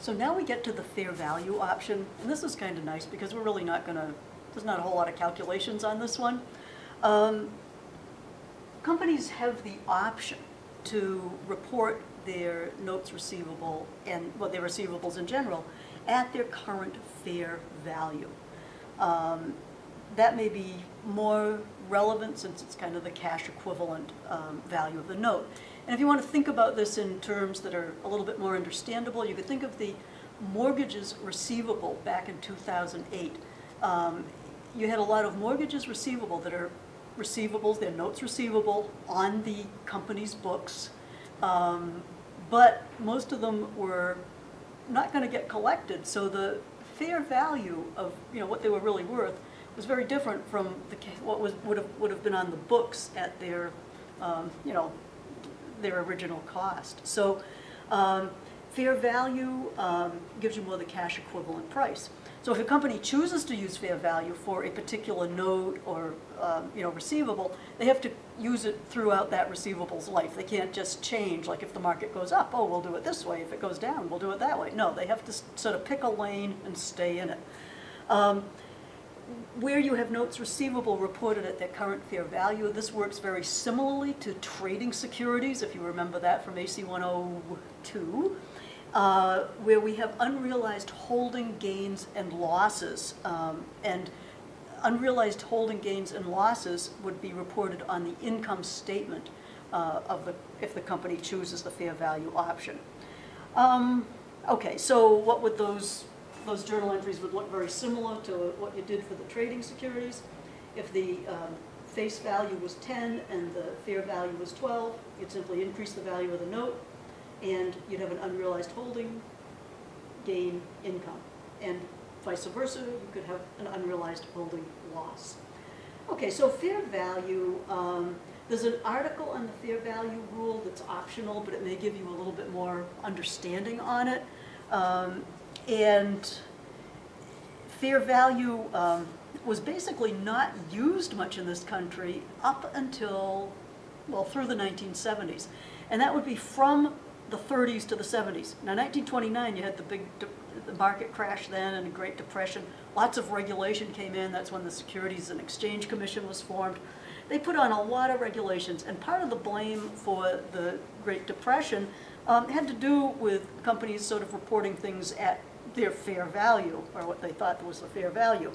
So now we get to the fair value option, and this is kind of nice because we're really not going to, there's not a whole lot of calculations on this one. Companies have the option to report their notes receivable and, well, their receivables in general at their current fair value. That may be more relevant since it's kind of the cash equivalent value of the note. And if you want to think about this in terms that are a little bit more understandable, you could think of the mortgages receivable back in 2008. You had a lot of mortgages receivable that are receivables, they're notes receivable on the company's books, but most of them were not going to get collected, so the fair value of what they were really worth was very different from what would have been on the books at their their original cost. So fair value gives you more the cash equivalent price. So if a company chooses to use fair value for a particular note or receivable, they have to use it throughout that receivables life. They can't just change, like if the market goes up, oh, we'll do it this way. If it goes down, we'll do it that way. No, they have to sort of pick a lane and stay in it. Where you have notes receivable reported at their current fair value, this works very similarly to trading securities, if you remember that from AC 102. Where we have unrealized holding gains and losses, and unrealized holding gains and losses would be reported on the income statement if the company chooses the fair value option. Okay, so what would those journal entries would look very similar to what you did for the trading securities. If the face value was 10 and the fair value was 12, you'd simply increase the value of the note, and you'd have an unrealized holding gain income. And vice versa, you could have an unrealized holding loss. Okay, so fair value, there's an article on the fair value rule that's optional, but it may give you a little bit more understanding on it. And fair value was basically not used much in this country up until, well, through the 1970s. And that would be from the 30s to the 70s. Now, 1929, you had the market crash then and the Great Depression. Lots of regulation came in. That's when the Securities and Exchange Commission was formed. They put on a lot of regulations, and part of the blame for the Great Depression had to do with companies sort of reporting things at their fair value, or what they thought was the fair value.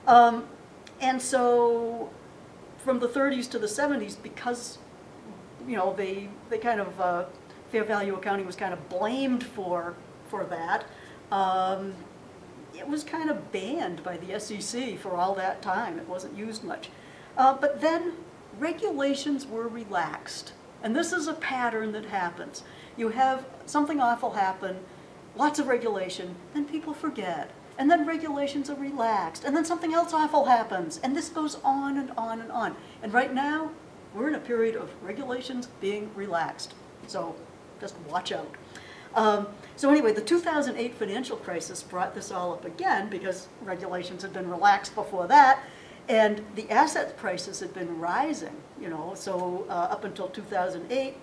And so from the 30s to the 70s, because they kind of fair value accounting was kind of blamed for that. It was kind of banned by the SEC for all that time. It wasn't used much. But then regulations were relaxed. And this is a pattern that happens. You have something awful happen, lots of regulation, then people forget. And then regulations are relaxed. And then something else awful happens. And this goes on and on and on. And right now, we're in a period of regulations being relaxed. So just watch out. So anyway, the 2008 financial crisis brought this all up again because regulations had been relaxed before that, and the asset prices had been rising, so up until 2008.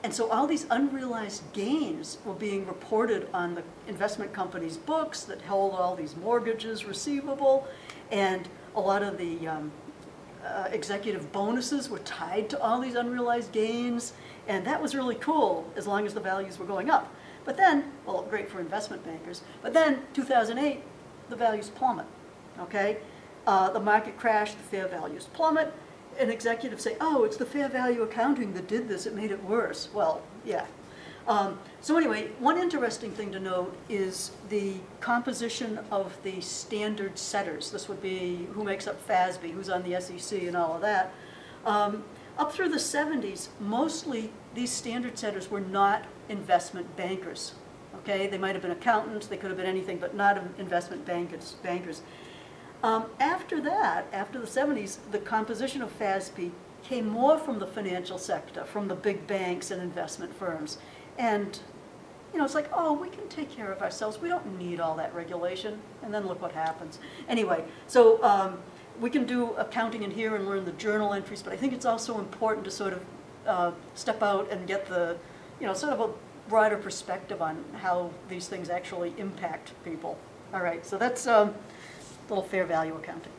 And so all these unrealized gains were being reported on the investment company's books that held all these mortgages receivable, and a lot of the executive bonuses were tied to all these unrealized gains, and that was really cool as long as the values were going up. But then, well, great for investment bankers, but then 2008, the values plummet, okay? The market crashed, the fair values plummet, and executives say, oh, it's the fair value accounting that did this, it made it worse. Well, yeah. So anyway, one interesting thing to note is the composition of the standard setters. This would be who makes up FASB, who's on the SEC and all of that. Up through the 70s, mostly these standard setters were not investment bankers. Okay, they might have been accountants, they could have been anything, but not investment bankers. After that, after the 70s, the composition of FASB came more from the financial sector, from the big banks and investment firms. And it's like, oh, we can take care of ourselves. We don't need all that regulation. And then look what happens. Anyway, so we can do accounting in here and learn the journal entries, but I think it's also important to sort of step out and get the, sort of broader perspective on how these things actually impact people. All right, so that's little fair value accounting.